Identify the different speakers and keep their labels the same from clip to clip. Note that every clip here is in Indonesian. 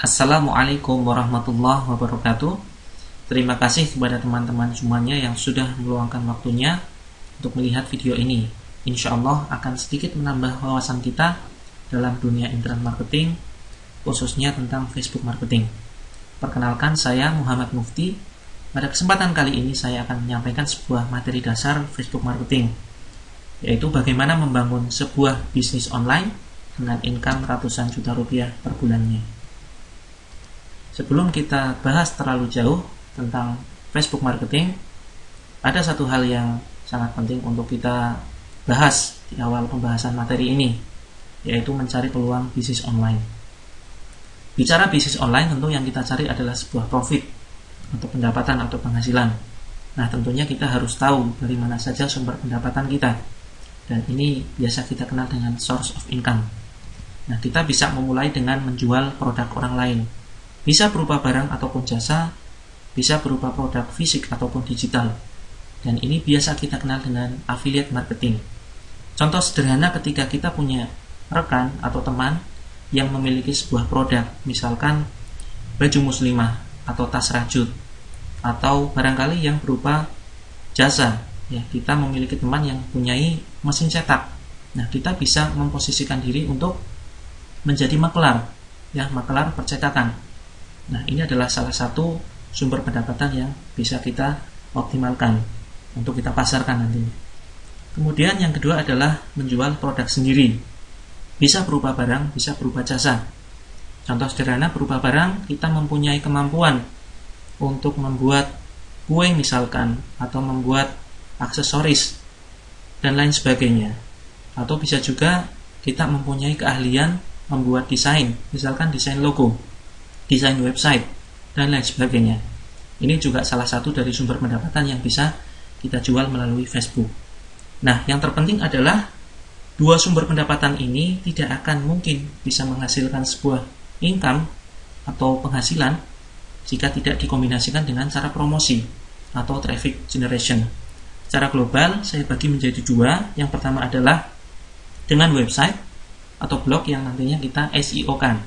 Speaker 1: Assalamualaikum warahmatullahi wabarakatuh. Terima kasih kepada teman-teman semuanya yang sudah meluangkan waktunya untuk melihat video ini. Insya Allah akan sedikit menambah wawasan kita dalam dunia internet marketing, khususnya tentang Facebook marketing. Perkenalkan, saya Muhammad Mufti. Pada kesempatan kali ini saya akan menyampaikan sebuah materi dasar Facebook marketing, yaitu bagaimana membangun sebuah bisnis online dengan income ratusan juta rupiah per bulannya. Sebelum kita bahas terlalu jauh tentang Facebook marketing, ada satu hal yang sangat penting untuk kita bahas di awal pembahasan materi ini, yaitu mencari peluang bisnis online. Bicara bisnis online, tentu yang kita cari adalah sebuah profit atau pendapatan atau penghasilan. Nah, tentunya kita harus tahu dari mana saja sumber pendapatan kita, dan ini biasa kita kenal dengan source of income. Nah, kita bisa memulai dengan menjual produk orang lain. Bisa berupa barang ataupun jasa, bisa berupa produk fisik ataupun digital. Dan ini biasa kita kenal dengan affiliate marketing. Contoh sederhana ketika kita punya rekan atau teman yang memiliki sebuah produk, misalkan baju muslimah atau tas rajut, atau barangkali yang berupa jasa. Ya, kita memiliki teman yang mempunyai mesin cetak. Nah, kita bisa memposisikan diri untuk menjadi maklar, ya, maklar percetakan. Nah, ini adalah salah satu sumber pendapatan yang bisa kita optimalkan untuk kita pasarkan nantinya. Kemudian yang kedua adalah menjual produk sendiri. Bisa berupa barang, bisa berupa jasa. Contoh sederhana berupa barang, kita mempunyai kemampuan untuk membuat kue misalkan, atau membuat aksesoris dan lain sebagainya. Atau bisa juga kita mempunyai keahlian membuat desain, misalkan desain logo, desain website, dan lain sebagainya. Ini juga salah satu dari sumber pendapatan yang bisa kita jual melalui Facebook. Nah, yang terpenting adalah dua sumber pendapatan ini tidak akan mungkin bisa menghasilkan sebuah income atau penghasilan jika tidak dikombinasikan dengan cara promosi atau traffic generation. Secara global, saya bagi menjadi dua. Yang pertama adalah dengan website atau blog yang nantinya kita SEO-kan,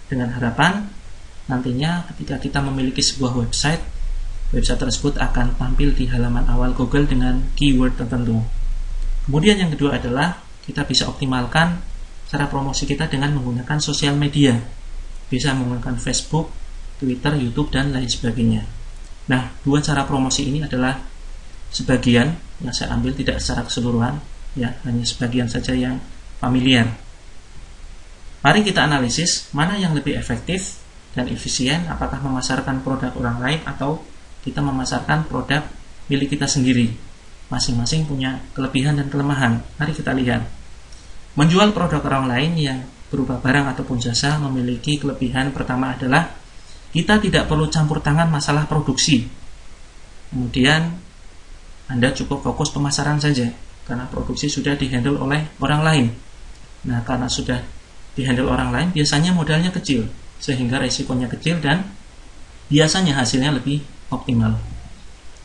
Speaker 1: dengan harapan nantinya ketika kita memiliki sebuah website tersebut akan tampil di halaman awal Google dengan keyword tertentu. Kemudian yang kedua adalah kita bisa optimalkan cara promosi kita dengan menggunakan sosial media. Bisa menggunakan Facebook, Twitter, YouTube, dan lain sebagainya. Nah, dua cara promosi ini adalah sebagian yang saya ambil, tidak secara keseluruhan, ya, hanya sebagian saja yang familiar. Mari kita analisis mana yang lebih efektif dan efisien, apakah memasarkan produk orang lain atau kita memasarkan produk milik kita sendiri. Masing-masing punya kelebihan dan kelemahan. Mari kita lihat. Menjual produk orang lain yang berupa barang ataupun jasa memiliki kelebihan pertama adalah kita tidak perlu campur tangan masalah produksi. Kemudian Anda cukup fokus pemasaran saja, karena produksi sudah dihandle oleh orang lain. Nah, karena sudah dihandle orang lain, biasanya modalnya kecil, sehingga resikonya kecil dan biasanya hasilnya lebih optimal.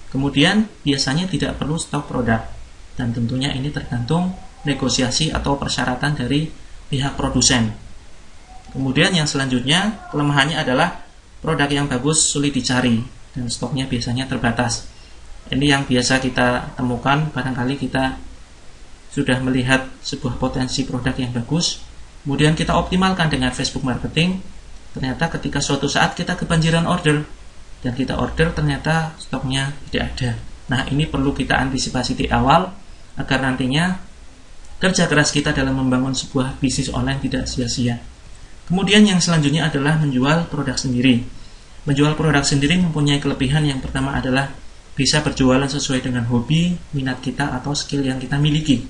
Speaker 1: Kemudian biasanya tidak perlu stok produk, dan tentunya ini tergantung negosiasi atau persyaratan dari pihak produsen. Kemudian yang selanjutnya, kelemahannya adalah produk yang bagus sulit dicari dan stoknya biasanya terbatas. Ini yang biasa kita temukan, barangkali kita sudah melihat sebuah potensi produk yang bagus, kemudian kita optimalkan dengan Facebook marketing. Ternyata ketika suatu saat kita kebanjiran order, dan kita order ternyata stoknya tidak ada. Nah, ini perlu kita antisipasi di awal agar nantinya kerja keras kita dalam membangun sebuah bisnis online tidak sia-sia. Kemudian yang selanjutnya adalah menjual produk sendiri. Menjual produk sendiri mempunyai kelebihan. Yang pertama adalah bisa berjualan sesuai dengan hobi, minat kita, atau skill yang kita miliki.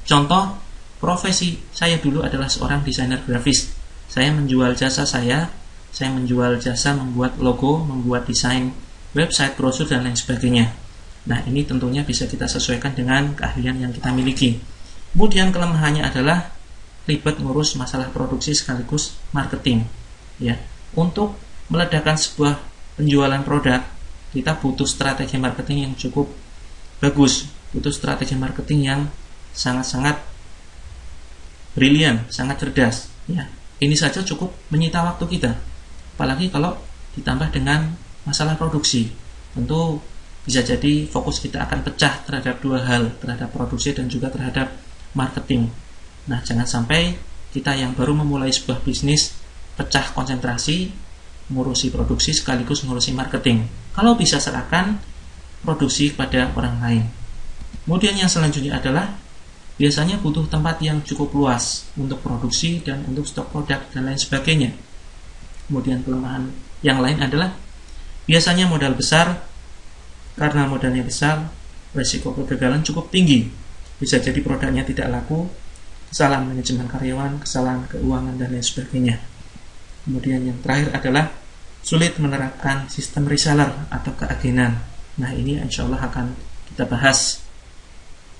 Speaker 1: Contoh, profesi saya dulu adalah seorang desainer grafis. Saya menjual jasa saya menjual jasa membuat logo, membuat desain website, brosur, dan lain sebagainya. Nah, ini tentunya bisa kita sesuaikan dengan keahlian yang kita miliki. Kemudian kelemahannya adalah ribet ngurus masalah produksi sekaligus marketing. Ya, untuk meledakkan sebuah penjualan produk, kita butuh strategi marketing yang cukup bagus, butuh strategi marketing yang sangat-sangat brilian, sangat cerdas. Ya, ini saja cukup menyita waktu kita. Apalagi kalau ditambah dengan masalah produksi, tentu bisa jadi fokus kita akan pecah terhadap dua hal, terhadap produksi dan juga terhadap marketing. Nah, jangan sampai kita yang baru memulai sebuah bisnis pecah konsentrasi, ngurusi produksi sekaligus ngurusi marketing. Kalau bisa, serahkan produksi pada orang lain. Kemudian yang selanjutnya adalah biasanya butuh tempat yang cukup luas untuk produksi dan untuk stok produk dan lain sebagainya. Kemudian kelemahan yang lain adalah biasanya modal besar. Karena modalnya besar, risiko kegagalan cukup tinggi. Bisa jadi produknya tidak laku, kesalahan manajemen karyawan, kesalahan keuangan, dan lain sebagainya. Kemudian yang terakhir adalah sulit menerapkan sistem reseller atau keagenan. Nah, ini insya Allah akan kita bahas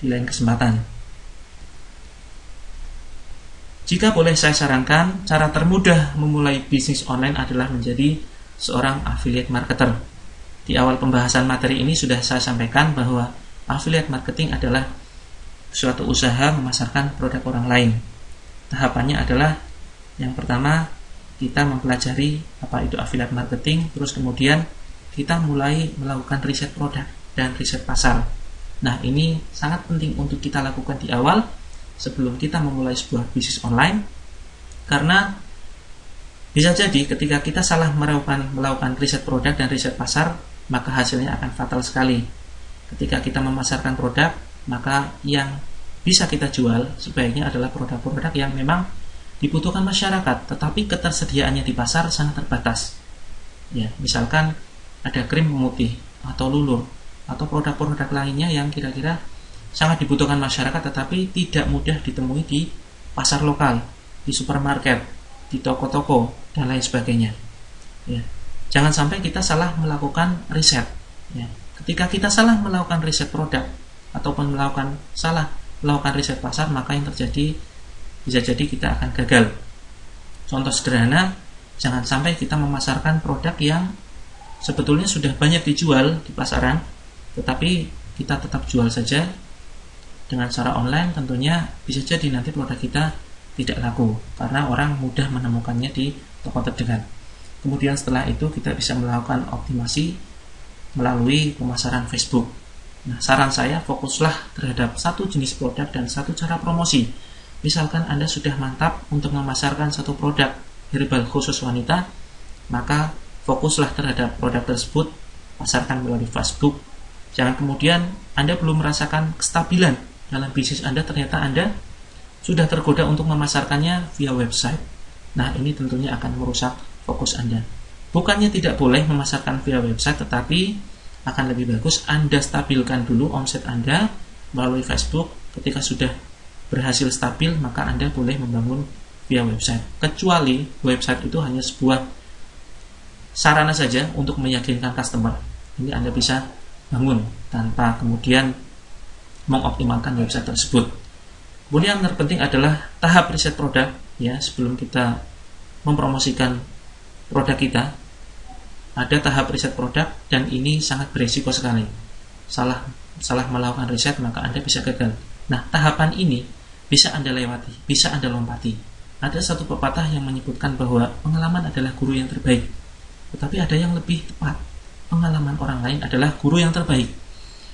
Speaker 1: di lain kesempatan. Jika boleh saya sarankan, cara termudah memulai bisnis online adalah menjadi seorang affiliate marketer. Di awal pembahasan materi ini sudah saya sampaikan bahwa affiliate marketing adalah suatu usaha memasarkan produk orang lain. Tahapannya adalah yang pertama, kita mempelajari apa itu affiliate marketing, terus kemudian kita mulai melakukan riset produk dan riset pasar. Nah, ini sangat penting untuk kita lakukan di awal sebelum kita memulai sebuah bisnis online, karena bisa jadi ketika kita salah melakukan riset produk dan riset pasar, maka hasilnya akan fatal sekali. Ketika kita memasarkan produk, maka yang bisa kita jual sebaiknya adalah produk-produk yang memang dibutuhkan masyarakat, tetapi ketersediaannya di pasar sangat terbatas. Ya, misalkan ada krim pemutih atau lulur atau produk-produk lainnya yang kira-kira sangat dibutuhkan masyarakat tetapi tidak mudah ditemui di pasar lokal, di supermarket, di toko-toko, dan lain sebagainya. Ya. Jangan sampai kita salah melakukan riset. Ya. Ketika kita salah melakukan riset produk ataupun salah melakukan riset pasar, maka yang terjadi bisa jadi kita akan gagal. Contoh sederhana, jangan sampai kita memasarkan produk yang sebetulnya sudah banyak dijual di pasaran, tetapi kita tetap jual saja dengan cara online. Tentunya bisa jadi nanti produk kita tidak laku karena orang mudah menemukannya di toko terdekat. Kemudian setelah itu kita bisa melakukan optimasi melalui pemasaran Facebook. Nah, saran saya fokuslah terhadap satu jenis produk dan satu cara promosi. Misalkan Anda sudah mantap untuk memasarkan satu produk herbal khusus wanita, maka fokuslah terhadap produk tersebut, pasarkan melalui Facebook. Jangan kemudian Anda belum merasakan kestabilan dalam bisnis Anda, ternyata Anda sudah tergoda untuk memasarkannya via website. Nah, ini tentunya akan merusak fokus Anda. Bukannya tidak boleh memasarkan via website, tetapi akan lebih bagus Anda stabilkan dulu omset Anda melalui Facebook. Ketika sudah berhasil stabil, maka Anda boleh membangun via website. Kecuali website itu hanya sebuah sarana saja untuk meyakinkan customer. Ini Anda bisa bangun tanpa kemudian mengoptimalkan website tersebut. Kemudian yang terpenting adalah tahap riset produk. Ya, sebelum kita mempromosikan produk kita, ada tahap riset produk, dan ini sangat berisiko sekali. Salah melakukan riset, maka Anda bisa gagal. Nah, tahapan ini bisa Anda lewati, bisa Anda lompati. Ada satu pepatah yang menyebutkan bahwa pengalaman adalah guru yang terbaik. Tetapi ada yang lebih tepat, pengalaman orang lain adalah guru yang terbaik.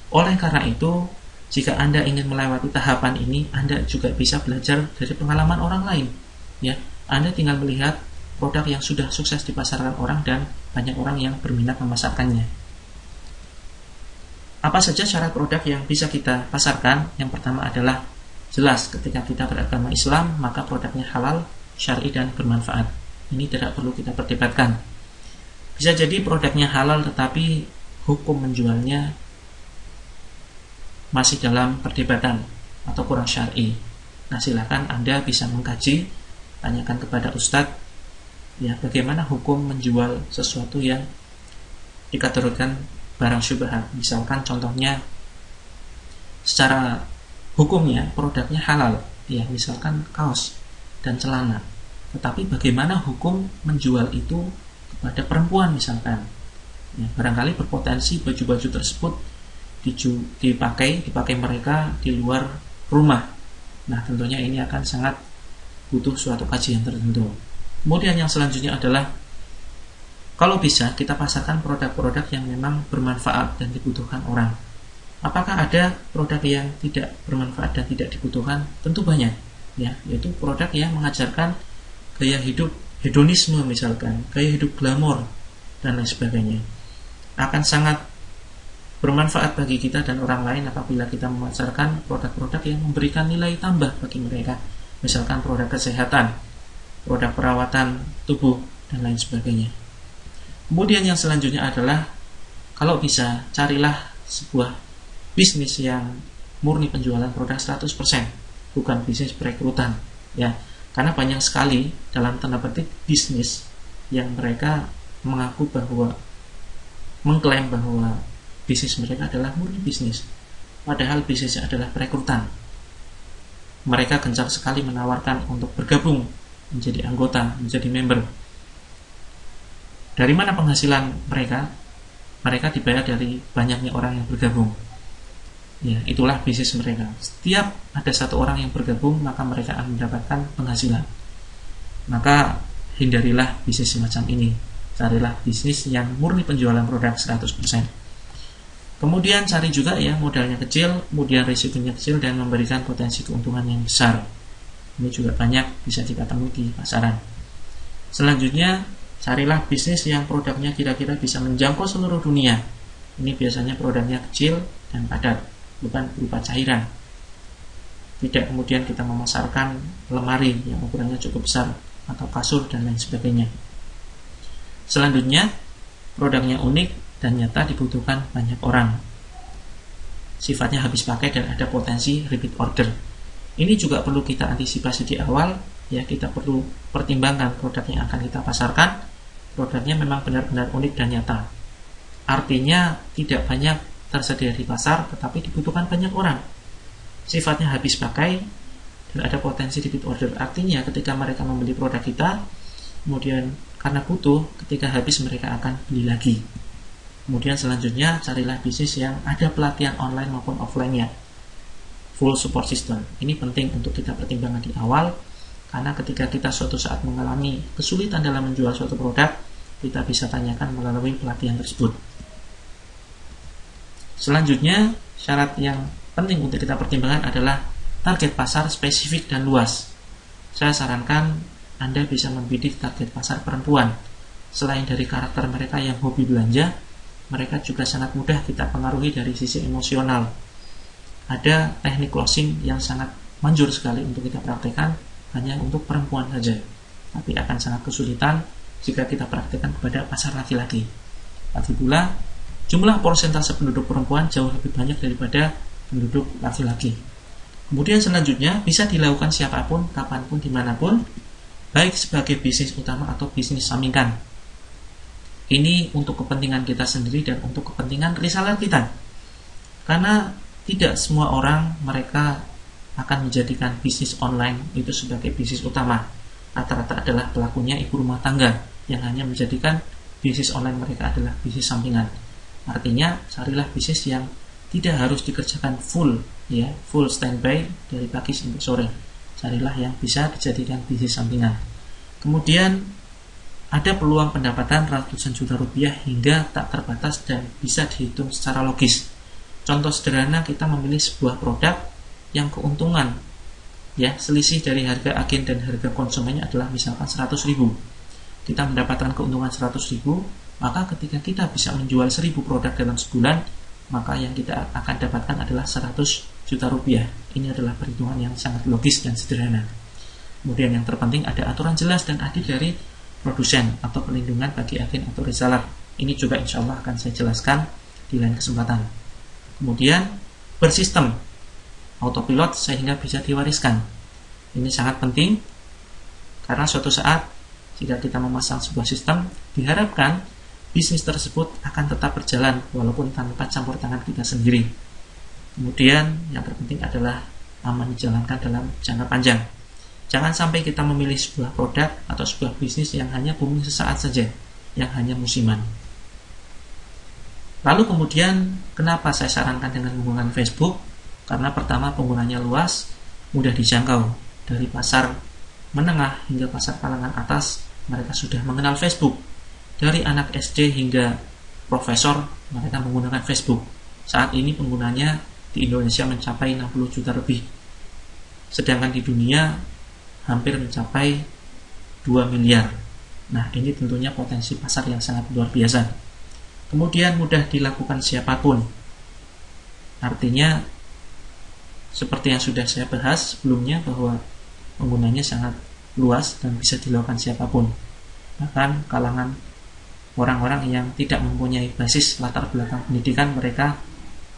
Speaker 1: Oleh karena itu, jika Anda ingin melewati tahapan ini, Anda juga bisa belajar dari pengalaman orang lain. Ya, Anda tinggal melihat produk yang sudah sukses dipasarkan orang dan banyak orang yang berminat memasarkannya. Apa saja syarat produk yang bisa kita pasarkan? Yang pertama adalah jelas, ketika kita beragama Islam, maka produknya halal, syar'i, dan bermanfaat. Ini tidak perlu kita perdebatkan. Bisa jadi produknya halal tetapi hukum menjualnya masih dalam perdebatan atau kurang syar'i. Nah, silakan Anda bisa mengkaji, tanyakan kepada ustadz, ya, bagaimana hukum menjual sesuatu yang dikategorikan barang syubhat. Misalkan contohnya secara hukumnya produknya halal, ya, misalkan kaos dan celana, tetapi bagaimana hukum menjual itu kepada perempuan misalkan, ya, barangkali berpotensi baju-baju tersebut dipakai mereka di luar rumah. Nah, tentunya ini akan sangat butuh suatu kajian tertentu. Kemudian yang selanjutnya adalah Kalau bisa, kita pasarkan produk-produk yang memang bermanfaat dan dibutuhkan orang. Apakah ada produk yang tidak bermanfaat dan tidak dibutuhkan? Tentu banyak, ya, yaitu produk yang mengajarkan gaya hidup hedonisme misalkan, gaya hidup glamor dan lain sebagainya. Akan sangat bermanfaat bagi kita dan orang lain apabila kita memasarkan produk-produk yang memberikan nilai tambah bagi mereka, misalkan produk kesehatan, produk perawatan tubuh dan lain sebagainya. Kemudian yang selanjutnya adalah, kalau bisa carilah sebuah bisnis yang murni penjualan produk 100%, bukan bisnis perekrutan, ya. Karena banyak sekali dalam tanda petik bisnis yang mereka mengaku bahwa mengklaim bahwa bisnis mereka adalah murni bisnis, padahal bisnisnya adalah perekrutan. Mereka gencar sekali menawarkan untuk bergabung menjadi anggota, menjadi member. Dari mana penghasilan mereka? Mereka dibayar dari banyaknya orang yang bergabung. Ya, itulah bisnis mereka. Setiap ada satu orang yang bergabung, maka mereka akan mendapatkan penghasilan. Maka hindarilah bisnis semacam ini. Carilah bisnis yang murni penjualan produk 100%. Kemudian cari juga ya modalnya kecil, kemudian risikonya kecil dan memberikan potensi keuntungan yang besar. Ini juga banyak bisa kita temui di pasaran. Selanjutnya, carilah bisnis yang produknya kira-kira bisa menjangkau seluruh dunia. Ini biasanya produknya kecil dan padat, bukan berupa cairan. Tidak kemudian kita memasarkan lemari yang ukurannya cukup besar atau kasur dan lain sebagainya. Selanjutnya, produknya unik dan nyata dibutuhkan banyak orang. Sifatnya habis pakai dan ada potensi repeat order. Ini juga perlu kita antisipasi di awal, ya. Kita perlu pertimbangkan produk yang akan kita pasarkan. Produknya memang benar-benar unik dan nyata. Artinya tidak banyak tersedia di pasar, tetapi dibutuhkan banyak orang. Sifatnya habis pakai dan ada potensi repeat order. Artinya ketika mereka membeli produk kita, kemudian karena butuh, ketika habis mereka akan beli lagi. Kemudian selanjutnya carilah bisnis yang ada pelatihan online maupun offline-nya, full support system. Ini penting untuk kita pertimbangkan di awal, karena ketika kita suatu saat mengalami kesulitan dalam menjual suatu produk, kita bisa tanyakan melalui pelatihan tersebut. Selanjutnya, syarat yang penting untuk kita pertimbangkan adalah target pasar spesifik dan luas. Saya sarankan Anda bisa membidik target pasar perempuan. Selain dari karakter mereka yang hobi belanja, mereka juga sangat mudah kita pengaruhi dari sisi emosional. Ada teknik closing yang sangat manjur sekali untuk kita praktekkan hanya untuk perempuan saja, tapi akan sangat kesulitan jika kita praktekkan kepada pasar laki-laki. Lagi pula, jumlah persentase penduduk perempuan jauh lebih banyak daripada penduduk laki-laki. Kemudian selanjutnya bisa dilakukan siapapun, kapanpun, dimanapun, baik sebagai bisnis utama atau bisnis sampingan. Ini untuk kepentingan kita sendiri dan untuk kepentingan reseller kita. Karena tidak semua orang mereka akan menjadikan bisnis online itu sebagai bisnis utama. Rata-rata adalah pelakunya ibu rumah tangga yang hanya menjadikan bisnis online mereka adalah bisnis sampingan. Artinya, carilah bisnis yang tidak harus dikerjakan full, ya, full standby dari pagi sampai sore. Carilah yang bisa dijadikan bisnis sampingan. Kemudian ada peluang pendapatan ratusan juta rupiah hingga tak terbatas dan bisa dihitung secara logis. Contoh sederhana, kita memilih sebuah produk yang keuntungan, ya, selisih dari harga agen dan harga konsumennya adalah misalkan 100.000. Kita mendapatkan keuntungan 100.000, maka ketika kita bisa menjual 1.000 produk dalam sebulan, maka yang kita akan dapatkan adalah 100 juta rupiah. Ini adalah perhitungan yang sangat logis dan sederhana. Kemudian yang terpenting ada aturan jelas dan adil dari produsen atau perlindungan bagi agen atau reseller. Ini juga insya Allah akan saya jelaskan di lain kesempatan. Kemudian bersistem autopilot sehingga bisa diwariskan. Ini sangat penting karena suatu saat jika kita memasang sebuah sistem, diharapkan bisnis tersebut akan tetap berjalan walaupun tanpa campur tangan kita sendiri. Kemudian yang terpenting adalah aman dijalankan dalam jangka panjang. Jangan sampai kita memilih sebuah produk atau sebuah bisnis yang hanya booming sesaat saja, yang hanya musiman. Lalu kemudian, kenapa saya sarankan dengan menggunakan Facebook? Karena pertama, penggunanya luas, mudah dijangkau. Dari pasar menengah hingga pasar kalangan atas, mereka sudah mengenal Facebook. Dari anak SD hingga profesor, mereka menggunakan Facebook. Saat ini penggunanya di Indonesia mencapai 60 juta lebih. Sedangkan di dunia hampir mencapai 2 miliar. Nah, ini tentunya potensi pasar yang sangat luar biasa. Kemudian mudah dilakukan siapapun. Artinya, seperti yang sudah saya bahas sebelumnya, bahwa penggunanya sangat luas dan bisa dilakukan siapapun. Bahkan kalangan orang-orang yang tidak mempunyai basis latar belakang pendidikan, mereka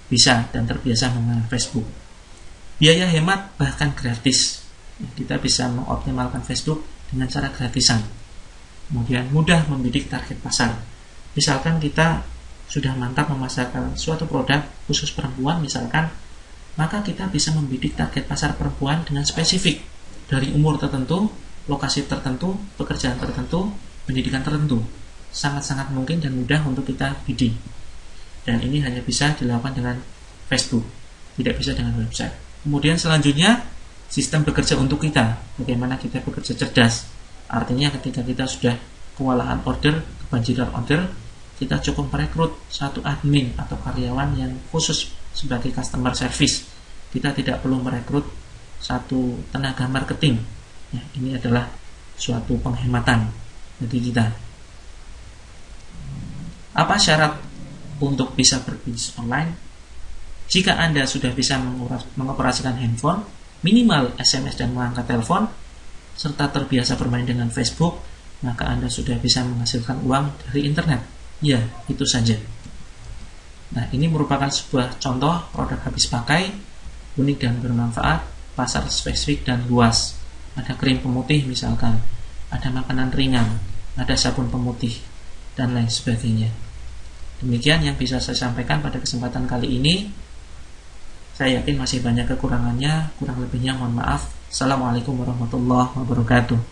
Speaker 1: bisa dan terbiasa menggunakan Facebook. Biaya hemat bahkan gratis. Kita bisa mengoptimalkan Facebook dengan cara gratisan. Kemudian mudah membidik target pasar. Misalkan kita sudah mantap memasarkan suatu produk khusus perempuan misalkan, maka kita bisa membidik target pasar perempuan dengan spesifik, dari umur tertentu, lokasi tertentu, pekerjaan tertentu, pendidikan tertentu. Sangat-sangat mungkin dan mudah untuk kita bidik. Dan ini hanya bisa dilakukan dengan Facebook, tidak bisa dengan website. Kemudian selanjutnya, sistem bekerja untuk kita. Bagaimana kita bekerja cerdas. Artinya ketika kita sudah kewalahan order, kebanjiran order, kita cukup merekrut satu admin atau karyawan yang khusus sebagai customer service. Kita tidak perlu merekrut satu tenaga marketing. Ya, ini adalah suatu penghematan bagi kita. Apa syarat untuk bisa berbisnis online? Jika Anda sudah bisa mengoperasikan handphone, minimal SMS dan mengangkat telepon, serta terbiasa bermain dengan Facebook, maka Anda sudah bisa menghasilkan uang dari internet. Ya, itu saja. Nah, ini merupakan sebuah contoh produk habis pakai, unik dan bermanfaat, pasar spesifik dan luas. Ada krim pemutih misalkan, ada makanan ringan, ada sabun pemutih, dan lain sebagainya. Demikian yang bisa saya sampaikan pada kesempatan kali ini. Saya yakin masih banyak kekurangannya, kurang lebihnya mohon maaf. Assalamualaikum warahmatullahi wabarakatuh.